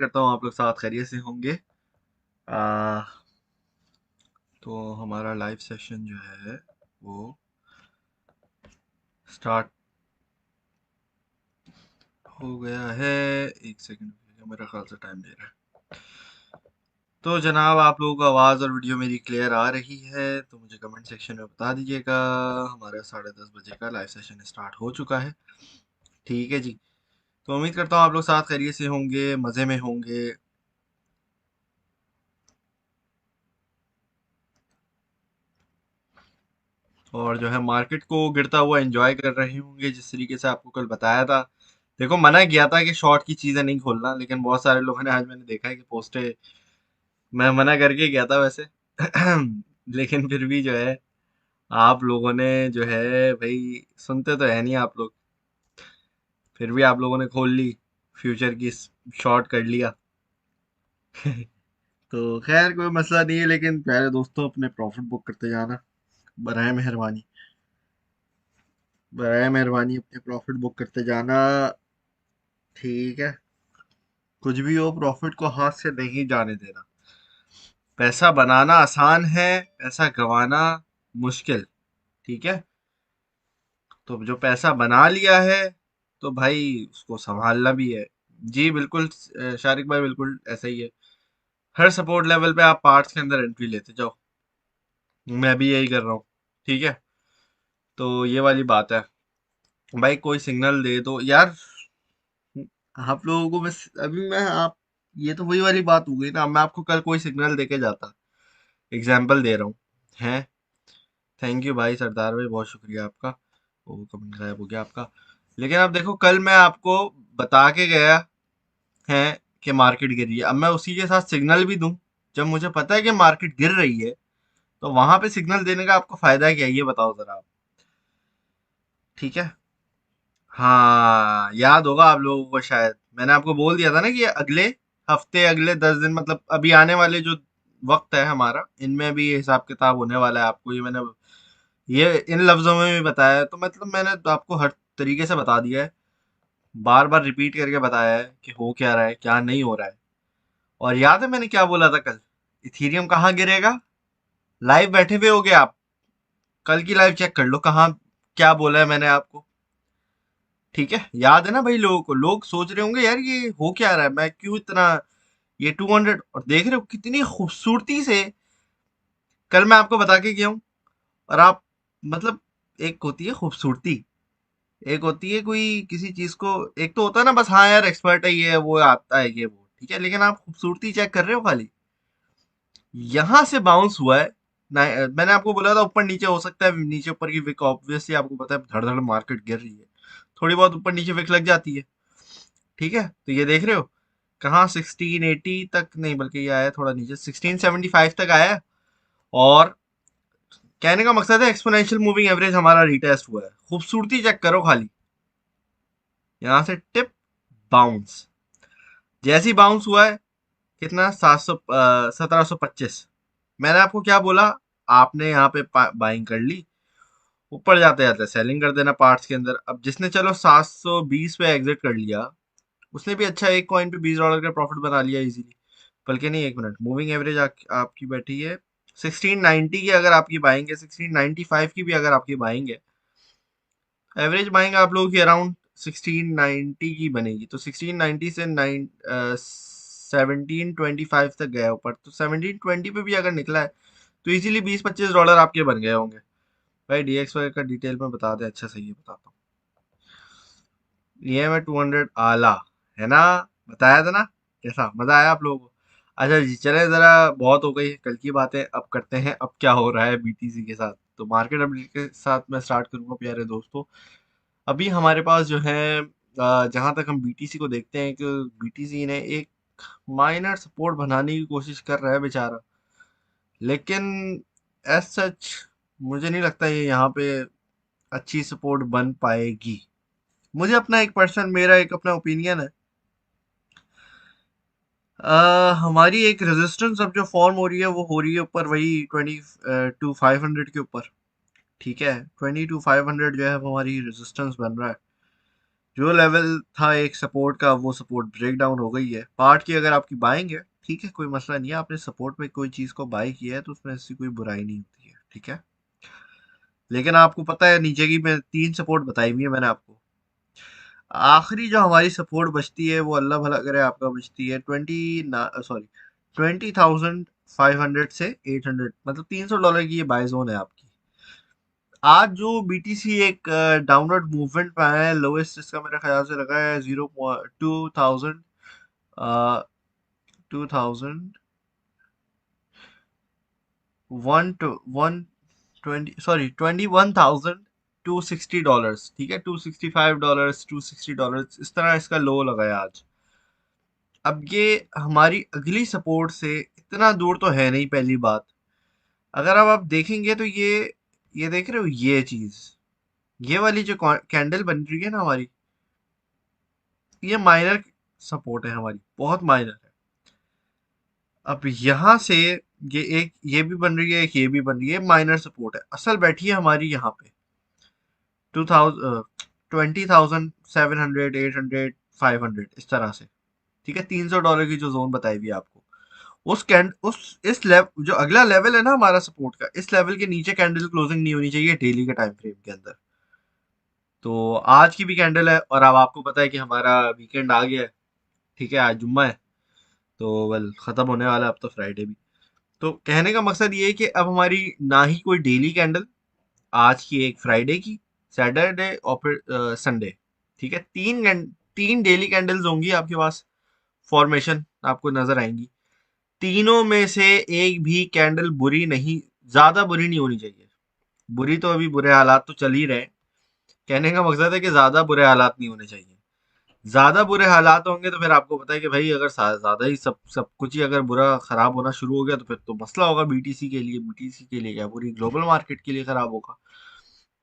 करता हूँ आप लोग साथ खैरियत से होंगे। आ, तो हमारा लाइव सेशन जो है वो स्टार्ट हो गया है। एक सेकंड, मेरा ख्याल से टाइम दे रहा है। तो जनाब, आप लोगों को आवाज़ और वीडियो मेरी क्लियर आ रही है तो मुझे कमेंट सेक्शन में बता दीजिएगा। हमारा 10:30 बजे का लाइव सेशन स्टार्ट हो चुका है। ठीक है जी। तो उम्मीद करता हूँ आप लोग साथ खैरियत से होंगे, मज़े में होंगे। और जो है मार्केट को गिरता हुआ एंजॉय कर रहे होंगे, जिस तरीके से आपको कल बताया था। देखो, मना किया था कि शॉर्ट की चीज़ें नहीं खोलना, लेकिन बहुत सारे लोगों ने, आज मैंने देखा है कि पोस्टें, मैं मना करके गया था वैसे। लेकिन फिर भी जो है आप लोगों ने जो है भाई, सुनते तो है नहीं आप लोग, फिर भी आप लोगों ने खोल ली, फ्यूचर की शॉर्ट कर लिया। तो खैर कोई मसला नहीं है, लेकिन प्यारे दोस्तों, अपने प्रॉफिट बुक करते जाना, बराए मेहरबानी। बराए मेहरबानी अपने प्रॉफिट बुक करते जाना। ठीक है। कुछ भी हो, प्रॉफिट को हाथ से नहीं जाने देना। पैसा बनाना आसान है, पैसा गंवाना मुश्किल। ठीक है। तो जो पैसा बना लिया है तो भाई उसको संभालना भी है। जी बिल्कुल, शारिक भाई बिल्कुल ऐसा ही है। हर सपोर्ट लेवल पे आप पार्ट्स के अंदर एंट्री लेते जाओ। मैं भी यही कर रहा हूँ। ठीक है। तो ये वाली बात है। भाई कोई सिग्नल दे दो यार। आप लोगों को बस, अभी मैं आप, ये तो वही वाली बात हो गई ना। मैं आपको कल कोई सिग्नल देके जाता, एग्जाम्पल दे रहा हूँ। हैं। थैंक यू भाई, सरदार भाई, बहुत शुक्रिया आपका। वो कमेंट गायब हो गया आपका। लेकिन अब देखो, कल मैं आपको बता के गया है कि मार्केट गिर रही है। अब मैं उसी के साथ सिग्नल भी दूं, जब मुझे पता है कि मार्केट गिर रही है, तो वहां पे सिग्नल देने का आपको फायदा क्या है, ये बताओ जरा आप। ठीक है। हाँ, याद होगा आप लोगों को, शायद मैंने आपको बोल दिया था ना कि अगले हफ्ते, अगले 10 दिन, मतलब अभी आने वाले जो वक्त है हमारा, इनमें भी ये हिसाब किताब होने वाला है। आपको ये मैंने, ये इन लफ्जों में भी बताया है, तो मतलब मैंने तो आपको हर तरीके से बता दिया है, बार बार रिपीट करके बताया है कि हो क्या रहा है, क्या नहीं हो रहा है। और याद है मैंने क्या बोला था कल? इथीरियम कहाँ गिरेगा? लाइव बैठे हुए होगे आप, कल की लाइव चेक कर लो, कहाँ क्या बोला है मैंने आपको। ठीक है, याद है ना भाई? लोगों को, लोग सोच रहे होंगे यार ये हो क्या रहा है, मैं क्यों इतना, ये 200, और देख रहे हो कितनी खूबसूरती से कल मैं आपको बता के गया हूँ। और आप, मतलब, एक होती है खूबसूरती, एक होती है कोई किसी चीज को, एक तो होता है ना बस, हाँ यार एक्सपर्ट है ये, वो आता है ये वो, ठीक है, लेकिन आप खूबसूरती चेक कर रहे हो खाली। यहां से बाउंस हुआ है ना। मैंने आपको बोला था ऊपर नीचे हो सकता है, नीचे ऊपर की विक ऑब्वियसली आपको पता है, धड़ धड़ मार्केट गिर रही है, थोड़ी बहुत ऊपर नीचे विक लग जाती है। ठीक है, तो ये देख रहे हो कहाँ 1680 तक नहीं, बल्कि ये आया थोड़ा नीचे, 1675 तक आया है। और कहने का मकसद है, एक्सपोनेंशियल मूविंग एवरेज हमारा रिटेस्ट हुआ है। खूबसूरती चेक करो खाली। यहां से टिप, बाउंस, जैसी बाउंस हुआ है, कितना, 1725। मैंने आपको क्या बोला? आपने यहाँ पे बाइंग कर ली, ऊपर जाते जाते सेलिंग कर देना पार्ट्स के अंदर। अब जिसने चलो 720 पे एग्जिट कर लिया, उसने भी अच्छा एक कॉइन पे $20 का प्रॉफिट बना लिया इजीली। बल्कि नहीं, एक मिनट, मूविंग एवरेज आपकी बैठी है 1690 की, अगर आपकी बाइंग है 1695 की भी अगर आपकी बाइंग है, एवरेज बाइंग आप लोगों की अराउंड 1690 की बनेगी। तो 1690 से 1725 तक गया ऊपर, तो 1720 पे भी अगर निकला है तो इजीली $20-25 आपके बन गए होंगे। भाई डीएक्स वाई का डिटेल में बता दे, अच्छा सही है, बताता हूँ। ये में 200 आला है ना, बताया था ना। कैसा मजा आया आप लोगों को? अच्छा जी, चले, जरा बहुत हो गई कल की बातें, अब करते हैं अब क्या हो रहा है बीटीसी के साथ। तो मार्केट अपडेट के साथ मैं स्टार्ट करूंगा प्यारे दोस्तों। अभी हमारे पास जो है, जहां तक हम बीटीसी को देखते हैं कि बीटीसी ने एक माइनर सपोर्ट बनाने की कोशिश कर रहा है बेचारा, लेकिन एज सच मुझे नहीं लगता ये यहाँ पे अच्छी सपोर्ट बन पाएगी। मुझे अपना एक पर्सन, मेरा एक अपना ओपिनियन है। हमारी एक रेजिस्टेंस अब जो फॉर्म हो रही है, वो हो रही है ऊपर वही 22,500 के ऊपर। ठीक है, 22,500 जो है वो हमारी रेजिस्टेंस बन रहा है। जो लेवल था एक सपोर्ट का, वो सपोर्ट ब्रेक डाउन हो गई है। पार्ट की अगर आपकी बाइंग है, ठीक है, कोई मसला नहीं है। आपने सपोर्ट में कोई चीज को बाई किया है तो उसमें ऐसी कोई बुराई नहीं होती है, ठीक है। लेकिन आपको पता है नीचे की मैं 3 सपोर्ट बताई हुई है मैंने आपको। आखिरी जो हमारी सपोर्ट बचती है वो अल्लाह भला करे आपका बचती है 20,500 से 800, मतलब $300 की ये बाय जोन है आपकी। आज जो बीटीसी एक डाउनवर्ड मूवमेंट पे आया है, लोएस्ट इसका मेरे ख्याल से लगा है 0.2000, 2000 वन टू 120, सॉरी $21,260, ठीक है, $265, $260 इस तरह इसका लो लगा है आज। अब ये हमारी अगली सपोर्ट से इतना दूर तो है नहीं, पहली बात। अगर अब आप देखेंगे तो ये देख रहे हो ये चीज, ये वाली जो कैंडल बन रही है ना हमारी, ये माइनर सपोर्ट है हमारी, बहुत माइनर है। अब यहाँ से ये भी बन रही है, एक ये भी बन रही है, माइनर सपोर्ट है। असल बैठी है हमारी यहाँ पे 20,000, 20,700, 800, 500 इस तरह से, ठीक है। $300 की जो जोन बताई हुई है आपको, उस कैंड उस इस लेवल, जो अगला लेवल है ना हमारा सपोर्ट का, इस लेवल के नीचे कैंडल क्लोजिंग नहीं होनी चाहिए डेली के टाइम फ्रेम के अंदर। तो आज की भी कैंडल है, और अब आपको पता है कि हमारा वीकेंड आ गया है, ठीक है, आज जुम्मा है, तो वेल खत्म होने वाला है अब तो फ्राइडे भी। तो कहने का मकसद ये है कि अब हमारी ना ही कोई डेली कैंडल, आज की एक फ्राइडे की, सैटरडे और फिर संडे, ठीक है, तीन डेली कैंडल्स होंगी आपके पास, फॉर्मेशन आपको नजर आएंगी। तीनों में से एक भी कैंडल बुरी नहीं, ज्यादा बुरी नहीं होनी चाहिए। बुरी तो अभी बुरे हालात तो चल ही रहे हैं, कहने का मकसद है कि ज्यादा बुरे हालात नहीं होने चाहिए। ज्यादा बुरे हालात होंगे तो फिर आपको पता है कि भाई अगर ज्यादा ही सब सब कुछ ही अगर बुरा खराब होना शुरू हो गया तो फिर तो मसला होगा बीटीसी के लिए, बीटीसी के लिए क्या, पूरी ग्लोबल मार्केट के लिए खराब होगा।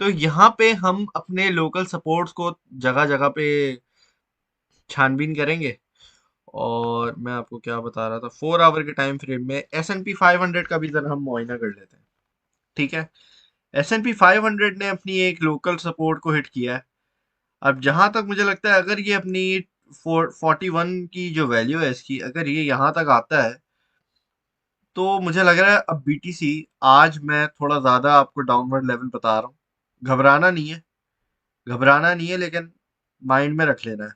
तो यहाँ पे हम अपने लोकल सपोर्ट्स को जगह जगह पे छानबीन करेंगे। और मैं आपको क्या बता रहा था, 4 आवर के टाइम फ्रेम में S&P 500 का भी जरा हम मुआयना कर लेते हैं, ठीक है। S&P 500 ने अपनी एक लोकल सपोर्ट को हिट किया है। अब जहां तक मुझे लगता है, अगर ये अपनी 41 की जो वैल्यू है इसकी, अगर ये यहाँ तक आता है, तो मुझे लग रहा है अब बीटीसी, आज मैं थोड़ा ज्यादा आपको डाउनवर्ड लेवल बता रहा हूँ, घबराना नहीं है, घबराना नहीं है, लेकिन माइंड में रख लेना है।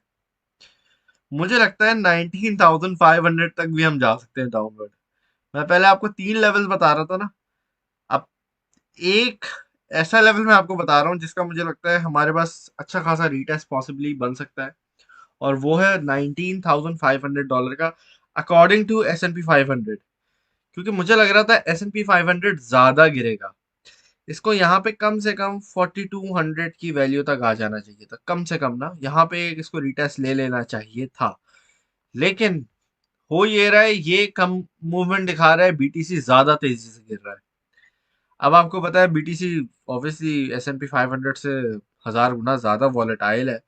मुझे लगता है 19,500 तक भी हम जा सकते हैं डाउनवर्ड। मैं पहले आपको 3 लेवल्स बता रहा था ना, अब एक ऐसा लेवल मैं आपको बता रहा हूँ जिसका मुझे लगता है हमारे पास अच्छा खासा रीटेस्ट पॉसिबली बन सकता है, और वो है $19,500 का, अकॉर्डिंग टू S&P 500। क्योंकि मुझे लग रहा था S&P 500 ज्यादा गिरेगा, इसको यहाँ पे कम से कम 4200 की वैल्यू तक आ जाना चाहिए था, कम से कम ना, यहाँ पे इसको रिटेस्ट ले लेना चाहिए था। लेकिन हो ये रहा है, ये कम मूवमेंट दिखा रहा है, बीटीसी ज्यादा तेजी से गिर रहा है। अब आपको पता है बीटीसी ऑब्वियसली S&P 500 से 1000 गुना ज्यादा वॉलेटाइल है,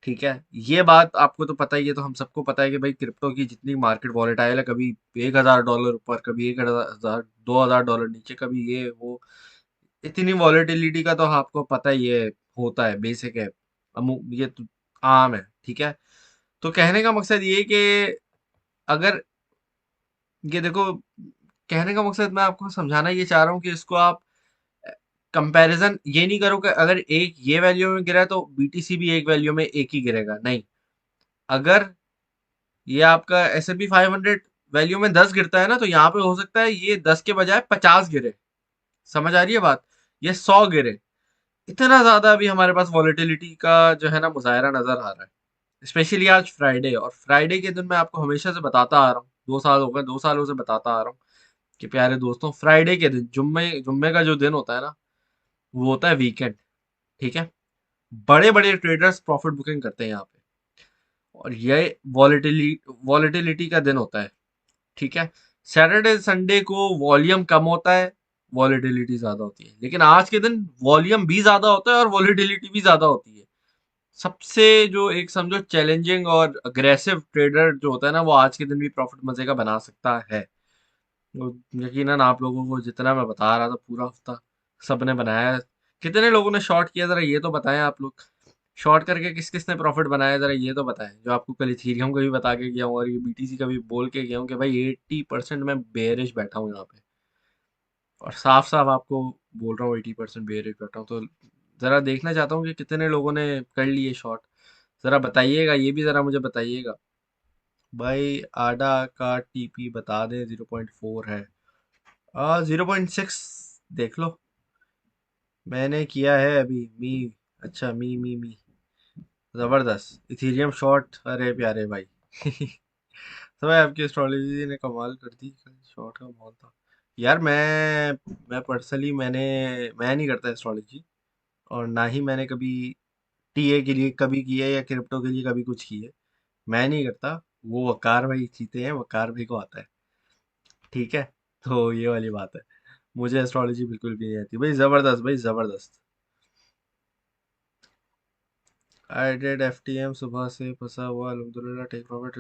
ठीक है। ये बात आपको तो पता ही है, तो हम सबको पता है कि भाई क्रिप्टो की जितनी मार्केट वॉलेटाइल है, कभी $1,000 ऊपर, कभी 1,000, $2,000 नीचे, कभी ये वो, इतनी वॉलेटिलिटी का तो आपको पता ही है, होता है, बेसिक है, ये तो आम है, ठीक है। तो कहने का मकसद ये है कि अगर ये देखो, कहने का मकसद मैं आपको समझाना ये चाह रहा हूँ कि इसको आप कंपैरिजन ये नहीं करो कि अगर एक ये वैल्यू में गिरा है तो बीटीसी भी एक वैल्यू में एक ही गिरेगा, नहीं। अगर ये आपका S&P 500 वैल्यू में 10 गिरता है ना, तो यहाँ पे हो सकता है ये 10 के बजाय 50 गिरे। समझ आ रही है बात, ये 100 गिरे। इतना ज्यादा अभी हमारे पास वॉलेटिलिटी का जो है ना मुजाहरा नजर आ रहा है, स्पेशली आज फ्राइडे, और फ्राइडे के दिन मैं आपको हमेशा से बताता आ रहा हूँ, 2 साल हो गए, 2 सालों से बताता आ रहा हूँ कि प्यारे दोस्तों, फ्राइडे के दिन, जुम्मे जुम्मे का जो दिन होता है ना, वो होता है वीकेंड, ठीक है। बड़े बड़े ट्रेडर्स प्रॉफिट बुकिंग करते हैं यहाँ पे, और ये वॉलेटिलिटी का दिन होता है, ठीक है। सैटरडे संडे को वॉल्यूम कम होता है, वॉलेटिलिटी ज्यादा होती है, लेकिन आज के दिन वॉल्यूम भी ज्यादा होता है और वॉलेटिलिटी भी ज्यादा होती है। सबसे जो एक समझो चैलेंजिंग और अग्रेसिव ट्रेडर जो होता है ना, वो आज के दिन भी प्रॉफिट मजे का बना सकता है। तो यकीनन आप लोगों को जितना मैं बता रहा था पूरा हफ्ता, सबने बनाया है। कितने लोगों ने शॉर्ट किया, जरा ये तो बताएं आप लोग। शॉर्ट करके किस किस ने प्रॉफिट बनाया, जरा ये तो बताएं। जो आपको कल इथीरियम का भी बता के गया हूँ और ये बीटीसी का भी बोल के गया हूँ कि भाई 80% मैं बेयरिश बैठा हूँ यहाँ पे, और साफ साफ आपको बोल रहा हूँ 80% बेयरिश बैठा हूँ। तो जरा देखना चाहता हूँ कि कितने लोगों ने कर लिए शॉर्ट, जरा बताइएगा, ये भी जरा मुझे बताइएगा। भाई आडा का टीपी बता दें 0.4 है, 0.6 देख लो। मैंने किया है अभी मी, अच्छा मी जबरदस्त इथीरियम शॉर्ट, अरे प्यारे भाई। तो भाई आपकी एस्ट्रोलॉजी ने कमाल कर दी, शॉर्ट का माहौल था। यार मैं पर्सनली मैं नहीं करता एस्ट्रोलॉजी, और ना ही मैंने कभी टीए के लिए कभी किया है या क्रिप्टो के लिए कभी कुछ किया है। मैं नहीं करता, वो वकार भाई जीते हैं, वकार भाई को आता है। ठीक है, तो ये वाली बात है। मुझे एस्ट्रोलॉजी बिल्कुल भी नहीं आती भाई, जबरदस्त भाई जबरदस्त। आई डेड एफटीएम सुबह से फंसा हुआ, अल्हम्दुलिल्लाह टेक प्रॉफिट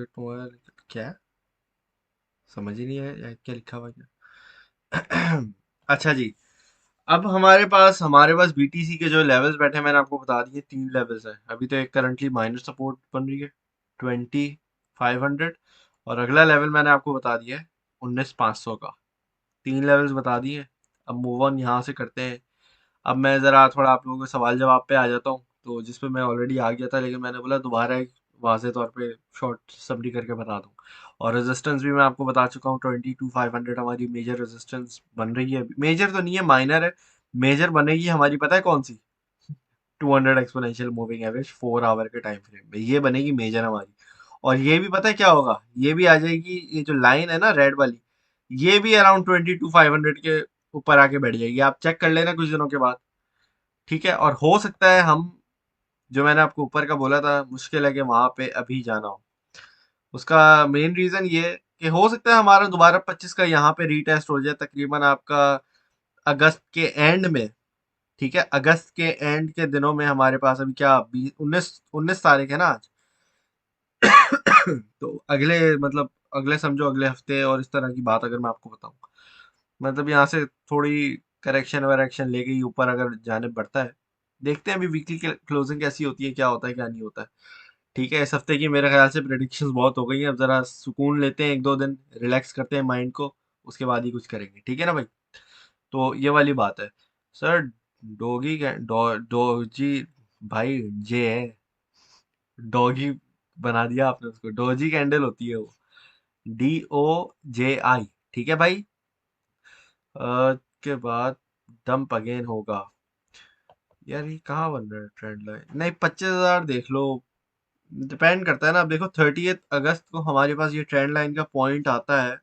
क्या, समझ ही नहीं है यार क्या लिखा हुआ क्या। अच्छा जी, अब हमारे पास बीटीसी के जो लेवल्स बैठे हैं, मैंने आपको बता दिए 3 लेवल्स हैं। अभी तो एक करंटली माइनर सपोर्ट बन रही है 2500, और अगला लेवल मैंने आपको बता दिया है 19500 का। 3 लेवल्स बता दिए। अब मूव ऑन यहाँ से करते हैं। अब मैं ज़रा थोड़ा आप लोगों के सवाल जवाब पे आ जाता हूँ, तो जिस पे मैं ऑलरेडी आ गया था, लेकिन मैंने बोला दोबारा एक वाज़े तौर पे शॉर्ट समरी करके बता दूँ। और रेजिस्टेंस भी मैं आपको बता चुका हूँ, 22,500 हमारी मेजर रेजिस्टेंस बन रही है। मेजर तो नहीं है, माइनर है। मेजर बनेगी हमारी, पता है कौन सी? 200 एक्सपोनेंशियल मूविंग एवरेज 4 आवर के टाइम फ्रेम में, ये बनेगी मेजर हमारी। और ये भी पता है क्या होगा, ये भी आ जाएगी, ये जो लाइन है ना रेड वाली, ये भी अराउंड 22,500 के ऊपर आके बैठ जाएगी। आप चेक कर लेना कुछ दिनों के बाद। ठीक है, और हो सकता है हम, जो मैंने आपको ऊपर का बोला था, मुश्किल है कि वहां पे अभी जाना हो। उसका मेन रीजन ये कि हो सकता है हमारा दोबारा 25 का यहाँ पे रीटेस्ट हो जाए, तकरीबन आपका अगस्त के एंड में। ठीक है, अगस्त के एंड के दिनों में हमारे पास अभी क्या 19 तारीख है ना आज। तो अगले, मतलब अगले समझो अगले हफ्ते, और इस तरह की बात अगर मैं आपको बताऊं, मतलब यहाँ से थोड़ी करेक्शन वरेक्शन लेके ही ऊपर अगर जाने बढ़ता है। देखते हैं अभी वीकली क्लोजिंग कैसी होती है, क्या होता है क्या नहीं होता है। ठीक है, इस हफ्ते की मेरे ख्याल से प्रेडिक्शंस बहुत हो गई हैं। अब जरा सुकून लेते हैं, 1-2 दिन रिलैक्स करते हैं माइंड को, उसके बाद ही कुछ करेंगे। ठीक है ना भाई? तो ये वाली बात है। सर, डोजी भाई, जे है, डॉगी बना दिया आपने उसको, डोजी कैंडल होती है वो, DOJI। ठीक है भाई। के बाद डंप अगेन होगा। यार ये कहाँ बन रहा है ट्रेंड लाइन? नहीं, 25,000 देख लो। डिपेंड करता है ना। अब देखो 30 अगस्त को हमारे पास ये ट्रेंड लाइन का पॉइंट आता है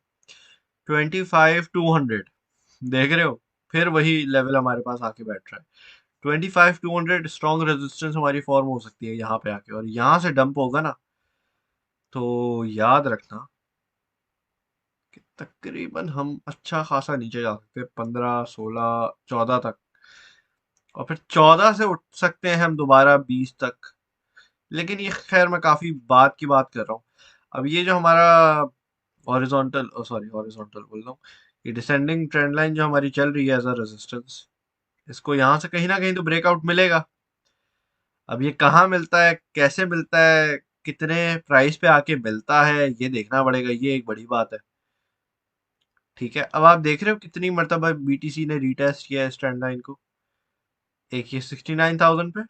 25,200। देख रहे हो? फिर वही लेवल हमारे पास आके बैठ रहा है। 25,200 स्ट्रॉन्ग रेजिस्टेंस हमारी फॉर्म हो सकती है यहाँ पे आके, और यहाँ से डंप होगा ना, तो याद रखना कि तकरीबन हम अच्छा खासा नीचे जा सकते हैं, 15, 16, 14 तक। और फिर 14 से उठ सकते हैं हम दोबारा 20 तक। लेकिन ये खैर मैं काफी बात की बात कर रहा हूँ। अब ये जो हमारा हॉरिजॉन्टल, सॉरी हॉरिजॉन्टल बोल रहा हूँ, ये डिसेंडिंग ट्रेंड लाइन जो हमारी चल रही है एज अ रेजिस्टेंस, इसको यहाँ से कहीं ना कहीं तो ब्रेकआउट मिलेगा। अब ये कहाँ मिलता है, कैसे मिलता है, कितने प्राइस पे आके मिलता है, ये देखना पड़ेगा, ये एक बड़ी बात है। ठीक है, अब आप देख रहे हो कितनी मरतबा बीटीसी ने रीटेस्ट किया है इस ट्रेंड लाइन को। एक ये 69,000 पे,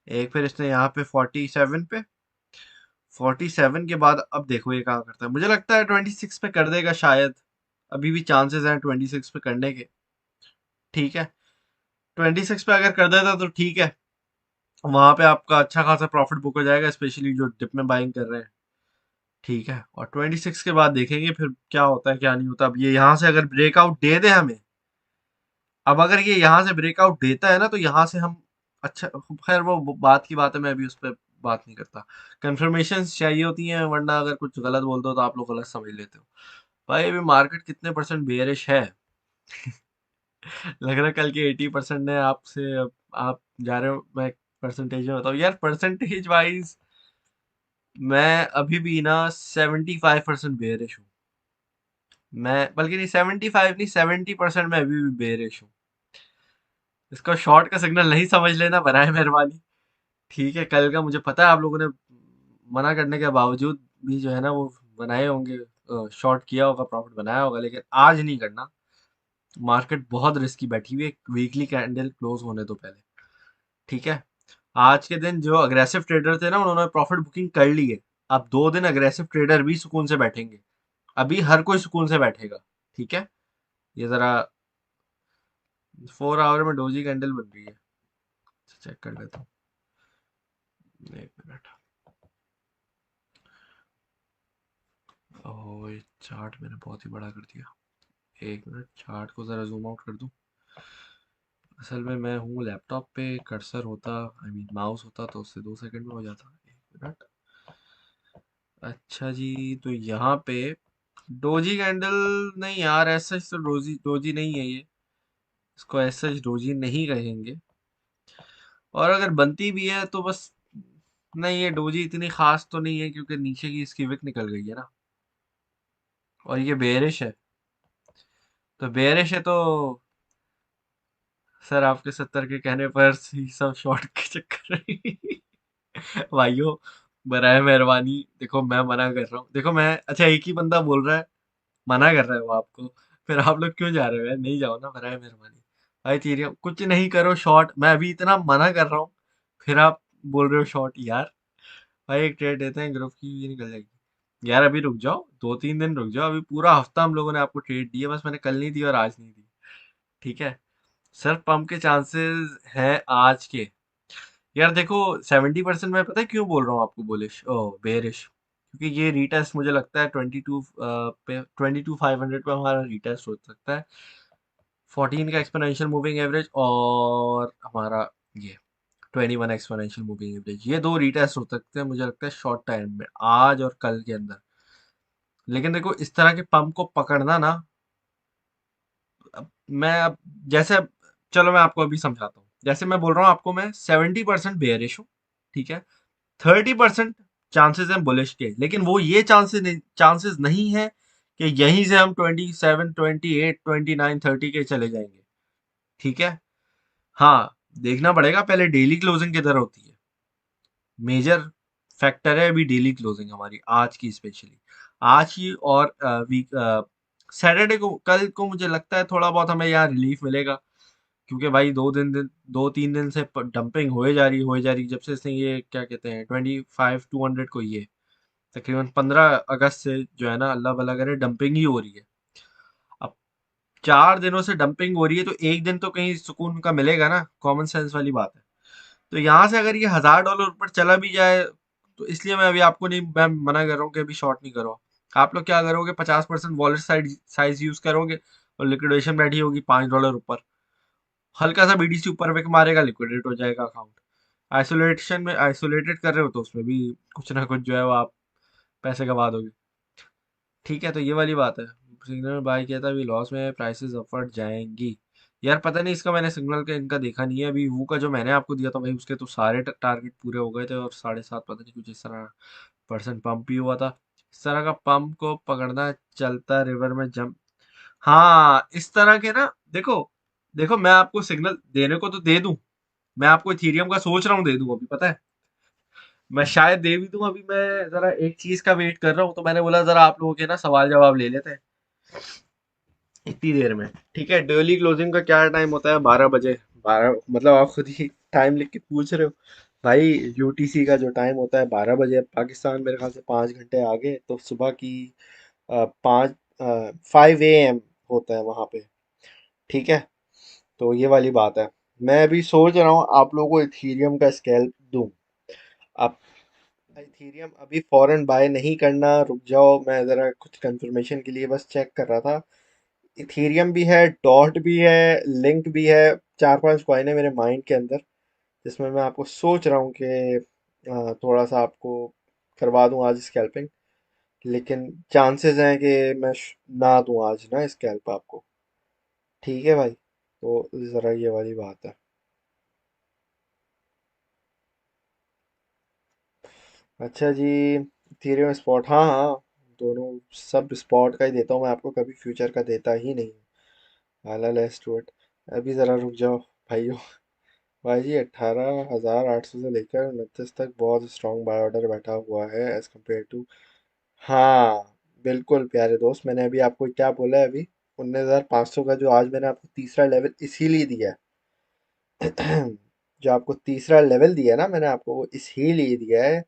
एक फिर इसने यहाँ पे 47 पे, 47 के बाद अब देखो ये कहाँ करता है। मुझे लगता है 26 पे कर देगा शायद, अभी भी चांसेस हैं 26 पे करने के। ठीक है, 26 पे अगर कर देता तो ठीक है, वहां पे आपका अच्छा खासा प्रॉफिट बुक हो जाएगा, स्पेशली जो डिप में बाइंग कर रहे हैं। ठीक है, और 26 के बाद देखेंगे फिर क्या होता है क्या नहीं होता। अब ये यहाँ से अगर ब्रेकआउट दे दे हमें, अब अगर ये यहाँ से ब्रेकआउट देता है ना, तो यहाँ से हम, अच्छा खैर वो बात की बात है, मैं अभी उस पर बात नहीं करता। कंफर्मेशन चाहिए होती हैं, वरना अगर कुछ गलत बोल दो तो आप लोग गलत समझ लेते हो। भाई अभी मार्केट कितने परसेंट बेयरिश है? लग रहा है कल के 80% है आपसे। अब आप जा रहे हो, मैं परसेंटेज में बताऊँ यार, परसेंटेज वाइज मैं अभी भी ना 75% बेयरिश हूँ। मैं बल्कि नहीं, 75 नहीं, 70% मैं अभी भी बेयरिश हूँ। इसको शॉर्ट का सिग्नल नहीं समझ लेना, बनाए मेहरबानी। ठीक है, कल का मुझे पता है आप लोगों ने मना करने के बावजूद भी जो है ना वो बनाए होंगे, शॉर्ट किया होगा, प्रॉफिट बनाया होगा, लेकिन आज नहीं करना। मार्केट बहुत रिस्की बैठी हुई है, वीकली कैंडल क्लोज होने दो पहले। ठीक है, आज के दिन जो अग्रेसिव ट्रेडर थे ना उन्होंने प्रॉफिट बुकिंग कर ली है। अब 2 दिन अग्रेसिव ट्रेडर भी सुकून से बैठेंगे। अभी हर कोई सुकून से बैठेगा। ठीक है, ये जरा 4 आवर में डोजी कैंडल बन रही है, चेक कर लेता हूँ। एक मिनट। ओह, ये चार्ट मैंने बहुत ही बड़ा कर दिया। एक मिनट, चार्ट को जरा जूम आउट कर दूं। असल में मैं हूँ लैपटॉप पे, कर्सर होता, आई मीन माउस होता तो उससे 2 सेकंड में हो जाता। एक मिनट। अच्छा जी, तो यहाँ पे डोजी कैंडल, नहीं यार ऐसा तो डोजी डोजी नहीं है ये। इसको ऐसा डोजी नहीं कहेंगे। और अगर बनती भी है तो बस, नहीं ये डोजी इतनी खास तो नहीं है क्योंकि नीचे की इसकी विक निकल गई है ना। और ये बेरिश है, तो बेरिश है तो सर आपके 70 के कहने पर ही सब शॉर्ट के चक्कर में भाइयों, बराए मेहरबानी देखो मैं मना कर रहा हूँ, देखो मैं, अच्छा एक ही बंदा बोल रहा है, मना कर रहा है वो आपको, फिर आप लोग क्यों जा रहे हो यार? नहीं जाओ ना, बराए मेहरबानी। भाई चीरिया कुछ नहीं करो शॉर्ट, मैं अभी इतना मना कर रहा हूँ, फिर आप बोल रहे हो शॉर्ट यार। भाई एक ट्रेड देते हैं ग्रुप की, ये निकल जाएगी यार। अभी रुक जाओ, 2-3 दिन रुक जाओ, अभी पूरा हफ्ता हम लोगों ने आपको ट्रेड दी है, बस मैंने कल नहीं दी और आज नहीं दी। ठीक है, सर पंप के चांसेस हैं आज के। यार देखो, 70% मैं पता है क्यों बोल रहा हूँ आपको बुलिश ओ बेरिश, क्योंकि ये रीटेस्ट मुझे लगता है 22 पे, 22,500 पे हमारा रीटेस्ट हो सकता है। 14 का एक्सपोनेंशियल मूविंग एवरेज और हमारा ये 21 एक्सपोनेंशियल मूविंग एवरेज, ये दो रीटेस्ट हो सकते हैं मुझे लगता है शॉर्ट टाइम में, आज और कल के अंदर। लेकिन देखो इस तरह के पंप को पकड़ना ना, मैं अब जैसे, चलो मैं आपको अभी समझाता हूँ। जैसे मैं बोल रहा हूँ आपको, मैं 70% बेयरिश हूँ। ठीक है, 30% चांसेस हैं बुलिश के, लेकिन वो ये चांसेस नहीं है कि यहीं से हम 27, 28, 29, 30 के चले जाएंगे। ठीक है, हाँ देखना पड़ेगा पहले डेली क्लोजिंग किधर होती है। मेजर फैक्टर है अभी डेली क्लोजिंग हमारी आज की, स्पेशली आज की। और वीक सैटरडे को, कल को मुझे लगता है थोड़ा बहुत हमें यहाँ रिलीफ मिलेगा, क्योंकि भाई 2-3 दिन से डंपिंग होए जा रही जब से इसने ये क्या कहते हैं 25-200 को, ये तकरीबन 15 अगस्त से जो है ना, अल्लाह भला करे, डंपिंग ही हो रही है। अब 4 दिनों से डंपिंग हो रही है तो एक दिन तो कहीं सुकून का मिलेगा ना, कॉमन सेंस वाली बात है। तो यहाँ से अगर ये $1,000 ऊपर चला भी जाए, तो इसलिए मैं अभी आपको नहीं, मैं मना कर रहा हूँ कि अभी शॉर्ट नहीं करो। आप लोग क्या करोगे, 50% वॉलेट साइज यूज करोगे और लिक्विडेशन बैठी होगी $5 ऊपर, हल्का सा बीडीसी ऊपर विक मारेगा, लिक्विडेट हो जाएगा अकाउंट। आइसोलेशन में आइसोलेटेड कर रहे हो तो उसमें भी कुछ ना कुछ जो है वो आप पैसे गवा दोगे। ठीक है, तो ये वाली बात है। सिग्नल बाय किया था, अभी लॉस में, प्राइसेस अपवर्ड जाएंगी। यार पता नहीं, इसका मैंने सिग्नल का इनका देखा नहीं है। अभी वो का जो मैंने आपको दिया था भाई, उसके तो सारे टारगेट पूरे हो गए थे और 7.5 पता नहीं कुछ इस तरह परसेंट पंप भी हुआ था। इस तरह का पंप को पकड़ना, चलता रिवर में जंप, हाँ इस तरह के ना, देखो देखो मैं आपको सिग्नल देने को तो दे दूं, मैं आपको इथीरियम का सोच रहा हूँ दे दूं अभी, पता है मैं शायद दे भी दूं। अभी मैं जरा एक चीज का वेट कर रहा हूँ, तो मैंने बोला जरा आप लोगों के ना सवाल जवाब ले लेते हैं इतनी देर में। ठीक है, डेली क्लोजिंग का क्या टाइम होता है? 12 बजे। 12 मतलब आप खुद ही टाइम लिख के पूछ रहे हो। भाई यूटीसी का जो टाइम होता है 12 बजे, पाकिस्तान मेरे ख्याल से 5 घंटे आगे, तो सुबह की 5 AM होता है वहाँ पे। ठीक है, तो ये वाली बात है। मैं अभी सोच रहा हूँ आप लोगों को इथीरियम का स्केल्प दूं। आप इथीरियम अभी फॉरेन बाय नहीं करना, रुक जाओ, मैं ज़रा कुछ कंफर्मेशन के लिए बस चेक कर रहा था। इथीरियम भी है, डॉट भी है, लिंक भी है, 4-5 कॉइन है मेरे माइंड के अंदर, जिसमें मैं आपको सोच रहा हूँ कि थोड़ा सा आपको करवा दूं आज स्कैल्पिंग। लेकिन चांसेस हैं कि मैं ना दूं आज ना स्कैल्प आपको। ठीक है भाई, तो ज़रा ये वाली बात है। अच्छा जी, इथेरियम स्पॉट, हाँ हाँ, दोनों, सब स्पॉट का ही देता हूँ मैं आपको, कभी फ्यूचर का देता ही नहीं। हालाल एस्टुअर्ट, अभी ज़रा रुक जाओ भाइयों, भाई जी 18,800 से लेकर 29 तक बहुत स्ट्रॉन्ग बाय ऑर्डर बैठा हुआ है एज कम्पेयर टू। हाँ, बिल्कुल प्यारे दोस्त, मैंने अभी आपको क्या बोला है अभी? 19,500 का जो आज मैंने आपको तीसरा लेवल इसीलिए दिया है। जो आपको तीसरा लेवल दिया है ना मैंने आपको, वो इसीलिए दिया है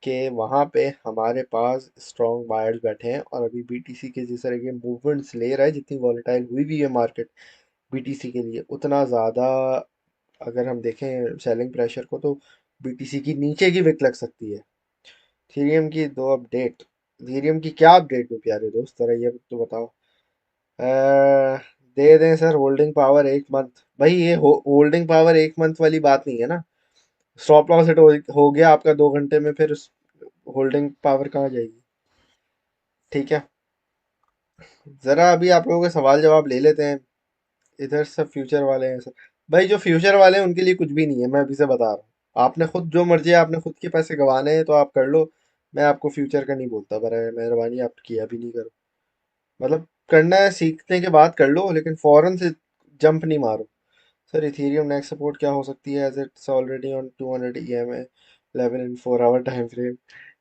कि वहाँ पे हमारे पास स्ट्रॉन्ग बायर्स बैठे हैं और अभी बीटीसी के जिस तरह के मूवमेंट्स ले रहा है, जितनी वॉलेटाइल हुई भी है मार्केट बीटीसी के लिए, उतना ज़्यादा अगर हम देखें सेलिंग प्रेशर को, तो बीटीसी की नीचे की विक लग सकती है। इथेरियम की दो अपडेट, इथेरियम की क्या अपडेट दो प्यारे दोस्त, जरा ये तो बताओ। दे दें सर होल्डिंग पावर 1 मंथ। भाई ये होल्डिंग पावर 1 मंथ वाली बात नहीं है ना। स्टॉप लॉस हिट हो गया आपका 2 घंटे में, फिर होल्डिंग पावर कहाँ जाएगी? ठीक है, जरा अभी आप लोगों के सवाल जवाब ले लेते हैं। इधर सब फ्यूचर वाले हैं सर। भाई जो फ्यूचर वाले हैं उनके लिए कुछ भी नहीं है, मैं अभी से बता रहा हूँ। आपने खुद जो मर्जी है, आपने खुद के पैसे गंवाने हैं तो आप कर लो। मैं आपको फ्यूचर का नहीं बोलता, पर मेहरबानी आप किया भी नहीं करो। मतलब करना है सीखने के बाद कर लो, लेकिन फौरन से जंप नहीं मारो। सर इथेरियम नेक्स्ट सपोर्ट क्या हो सकती है, as it's already on 200 EMA level in 4 hour time frame?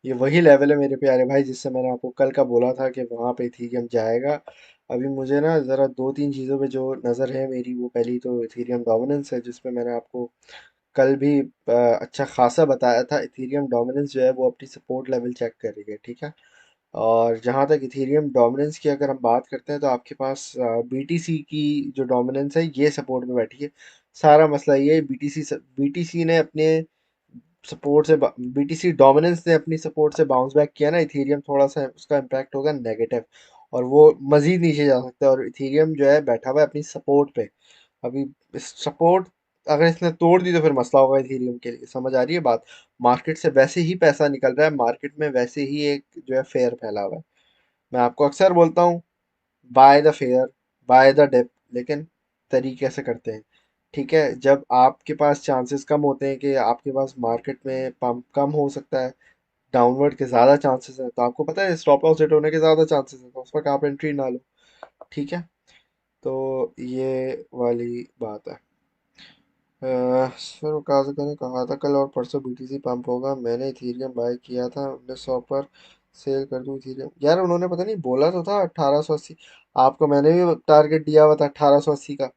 ये वही लेवल है मेरे प्यारे भाई जिससे मैंने आपको कल का बोला था कि वहाँ पे इथेरियम जाएगा। अभी मुझे ना ज़रा दो तीन चीज़ों पे जो नज़र है मेरी, वो पहली तो इथेरियम डोमिनेंस है, जिसपे मैंने आपको कल भी अच्छा खासा बताया था। इथेरियम डोमिनेंस जो है वो अपनी सपोर्ट लेवल चेक कर रही है, ठीक है। और जहाँ तक इथेरियम डोमिनेंस की अगर हम बात करते हैं, तो आपके पास बीटीसी की जो डोमिनेंस है ये सपोर्ट में बैठी है। सारा मसला ये है, बीटीसी ने अपने सपोर्ट से, बीटीसी डोमिनेंस ने अपनी सपोर्ट से बाउंस बैक किया ना, इथेरियम थोड़ा सा उसका इम्पैक्ट होगा नेगेटिव, और वो मजीद नीचे जा सकता है। और इथेरियम जो है बैठा हुआ है अपनी सपोर्ट पे। अभी सपोर्ट अगर इसने तोड़ दी तो फिर मसला होगा इथेरियम के लिए, समझ आ रही है बात? मार्केट से वैसे ही पैसा निकल रहा है, मार्केट में वैसे ही एक जो है फेयर फैला हुआ है। मैं आपको अक्सर बोलता हूँ, buy the fear, buy the dip, लेकिन तरीके से करते हैं। ठीक है, जब आपके पास चांसेस कम होते हैं कि आपके पास मार्केट में पंप कम हो सकता है, डाउनवर्ड के ज़्यादा चांसेस हैं, तो आपको पता है स्टॉप लॉस हिट होने के ज़्यादा चांसेस हैं, तो उस वक्त आप एंट्री ना लो। ठीक है, तो ये वाली बात है। सर काज़कर ने कहा था कल और परसों बीटीसी पंप होगा, मैंने इथेरियम बाय किया था 1900 पर, सेल कर दूं इथेरियम? यार उन्होंने पता नहीं बोला तो था 1880। आपको मैंने भी टारगेट दिया हुआ था 1880 का।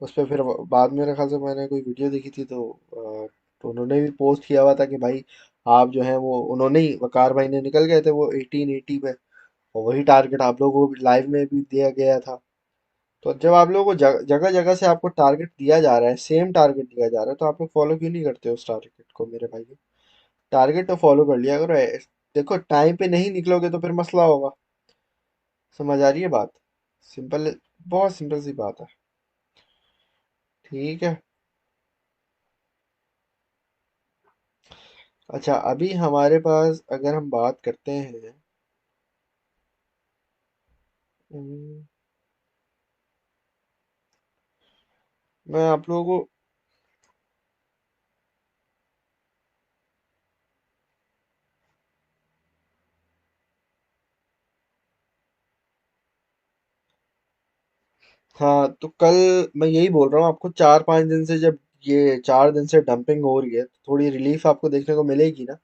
उस पर फिर बाद में मेरे ख्याल से मैंने कोई वीडियो देखी थी, तो उन्होंने भी पोस्ट किया हुआ था कि भाई आप जो है वो, उन्होंने ही, वकार भाई ने निकल गए थे वो 1880 पे, और वही टारगेट आप लोगों को लाइव में भी दिया गया था। तो जब आप लोगों को जगह जगह से आपको टारगेट दिया जा रहा है, सेम टारगेट दिया जा रहा है, तो आप लोग फॉलो क्यों नहीं करते हो उस टारगेट को मेरे भाई? टारगेट तो फॉलो कर लिया करो। देखो टाइम पे नहीं निकलोगे तो फिर मसला होगा। समझ आ रही है बात? सिंपल, बहुत सिंपल सी बात है। ठीक है। अच्छा अभी हमारे पास अगर हम बात करते हैं, हम्म, मैं आप लोगों को, हाँ तो कल मैं यही बोल रहा हूँ आपको, 4-5 दिन से, जब ये 4 दिन से डंपिंग हो रही है, तो थोड़ी रिलीफ आपको देखने को मिलेगी ना।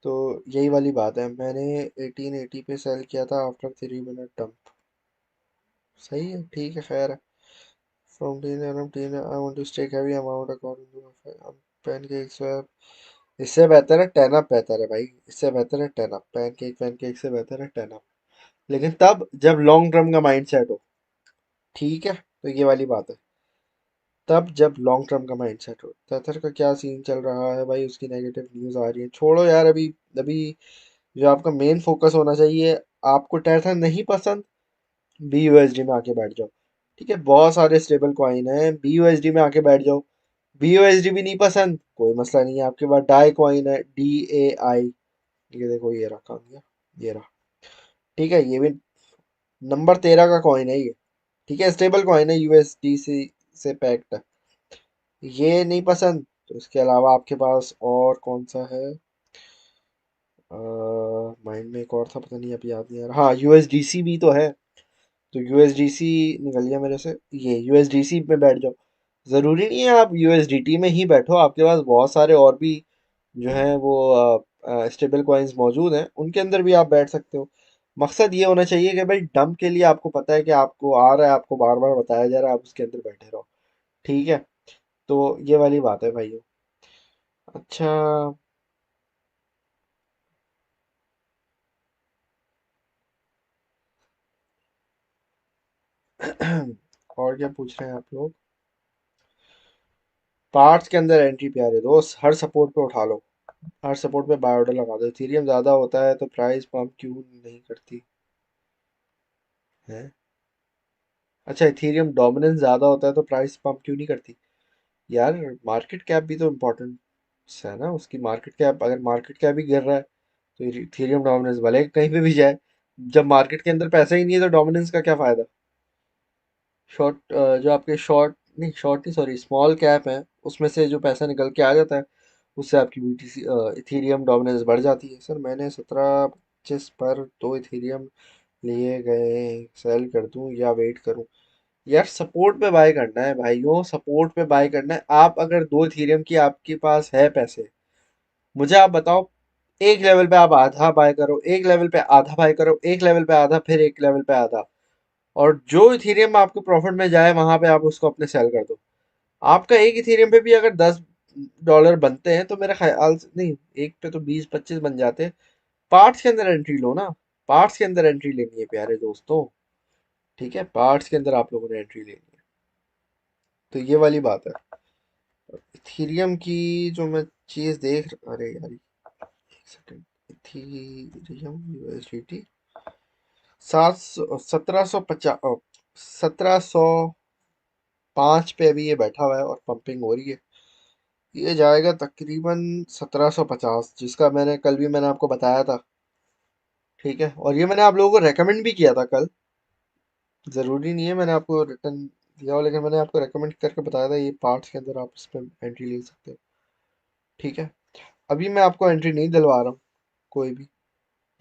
तो यही वाली बात है, मैंने 1880 पे सेल किया था आफ्टर 3 मिनट डंप। सही है, ठीक है, खैर है। From teen and teen I want to stake heavy amount according to PancakeSwap. इससे बेहतर है 10 अप, बेहतर है भाई, इससे बेहतर है 10 अप। पैनकेक से बेहतर है 10 अप, लेकिन तब जब लॉन्ग टर्म का माइंड सेट हो। ठीक है, तो ये वाली बात है, तब जब लॉन्ग टर्म का माइंड सेट हो। तेथर का क्या सीन चल रहा है भाई? उसकी नेगेटिव न्यूज़ आ रही है, छोड़ो यार अभी। अभी जो आपका मेन फोकस होना चाहिए, आपको टेथर नहीं पसंद, BUSD में आके बैठ जाओ। ठीक है, बहुत सारे स्टेबल कॉइन है, BUSD में आके बैठ जाओ। BUSD भी नहीं पसंद, कोई मसला नहीं है, आपके पास डाई कॉइन है, DAI। ये देखो, ये रहा, काम गया, ये रहा। ठीक है, ये भी नंबर 13 का कॉइन है ये। ठीक है, स्टेबल कॉइन है, USDC से पैक्ड है। ये नहीं पसंद, तो इसके अलावा आपके पास और कौन सा है? माइंड में एक और था, पता नहीं, अभी याद नहीं आ रहा। हाँ, USDC भी तो है। तो USDC निकल गया मेरे से, ये USDC में बैठ जाओ। ज़रूरी नहीं है आप यूएसडीटी में ही बैठो, आपके पास बहुत सारे और भी जो हैं वो स्टेबल कॉइन्स मौजूद हैं, उनके अंदर भी आप बैठ सकते हो। मकसद ये होना चाहिए कि भाई डंप के लिए आपको पता है कि आपको आ रहा है, आपको बार बार बताया जा रहा है, आप उसके अंदर बैठे रहो। ठीक है, तो ये वाली बात है भाइयों। अच्छा। और क्या पूछ रहे हैं आप लोग? पार्ट्स के अंदर एंट्री प्यारे दोस्त, हर सपोर्ट पे उठा लो, हर सपोर्ट पे बाय ऑर्डर लगा दो। इथेरियम ज़्यादा होता है तो प्राइस पंप क्यों नहीं करती है? अच्छा, इथेरियम डोमिनेंस ज़्यादा होता है तो प्राइस पंप क्यों नहीं करती? यार, मार्केट कैप भी तो इम्पोर्टेंट है ना उसकी। मार्केट कैप, अगर मार्केट कैप भी गिर रहा है तो इथेरियम डोमिनेंस भले कहीं पे भी जाए, जब मार्केट के अंदर पैसा ही नहीं है तो डोमिनेंस का क्या फ़ायदा? शॉर्ट, जो आपके शॉर्ट नहीं, सॉरी, स्मॉल कैप है, उसमें से जो पैसा निकल के आ जाता है, उससे आपकी बीटीसी इथेरियम डोमिनेंस बढ़ जाती है। सर मैंने 1725 पर दो इथेरियम लिए गए, सेल कर दूं या वेट करूं? यार, सपोर्ट पे बाय करना है भाइयों, सपोर्ट पे बाय करना है। आप अगर दो इथेरियम की आपके पास है पैसे, मुझे आप बताओ, एक लेवल पे आप आधा बाय करो, एक लेवल पे आधा बाय करो, एक लेवल पे आधा, फिर एक लेवल पे आधा, और जो इथेरियम आपको प्रॉफिट में जाए वहां पे आप उसको अपने सेल कर दो। आपका एक इथेरियम पे भी अगर $10 बनते हैं तो मेरे ख्याल से, नहीं, एक पे तो 20-25 बन जाते हैं। पार्ट्स के अंदर एंट्री लो ना, पार्ट्स के अंदर एंट्री लेनी है प्यारे दोस्तों। ठीक है, पार्ट्स के अंदर आप लोगों ने एंट्री लेनी है, तो ये वाली बात है। इथेरियम की जो मैं चीज अरे यार, एक सेकंड। इथेरियम यूएसडीटी 1705 पे अभी ये बैठा हुआ है और पंपिंग हो रही है। ये जाएगा तकरीबन 1750, जिसका मैंने आपको बताया था। ठीक है, और ये मैंने आप लोगों को रेकमेंड भी किया था कल। ज़रूरी नहीं है मैंने आपको रिटर्न दिया हो, लेकिन मैंने आपको रेकमेंड करके बताया था ये पार्ट्स के अंदर आप इस पर एंट्री ले सकते हो। ठीक है, अभी मैं आपको एंट्री नहीं दिलवा रहा हूँ कोई भी।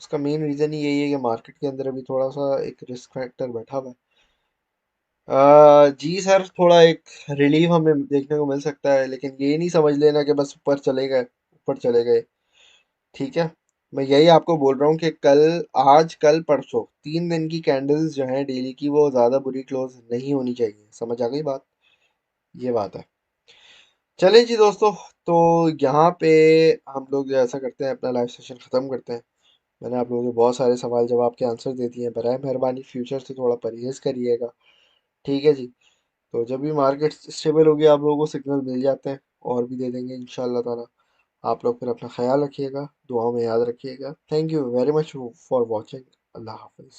उसका मेन रीज़न ही यही है कि मार्केट के अंदर अभी थोड़ा सा एक रिस्क फैक्टर बैठा हुआ है। जी सर, थोड़ा एक रिलीफ हमें देखने को मिल सकता है, लेकिन ये नहीं समझ लेना कि बस ऊपर चले गए, ऊपर चले गए। ठीक है, मैं यही आपको बोल रहा हूँ कि कल, आज, कल, परसों 3 दिन की कैंडल्स जो हैं डेली की, वो ज़्यादा बुरी क्लोज नहीं होनी चाहिए। समझ आ गई बात? ये बात है। चलें जी दोस्तों, तो यहाँ पे हम लोग ऐसा करते हैं, अपना लाइव सेशन ख़त्म करते हैं। मैंने आप लोगों के बहुत सारे सवाल जवाब के आंसर दे दिए हैं। बराए मेहरबानी फ्यूचर से थोड़ा परहेज़ करिएगा। ठीक है जी। तो जब भी मार्केट स्टेबल होगी आप लोगों को सिग्नल मिल जाते हैं, और भी दे देंगे इंशाल्लाह ताला। आप लोग फिर अपना ख्याल रखिएगा, दुआओं में याद रखिएगा। Thank you very much for watching. अल्लाह हाफिज़।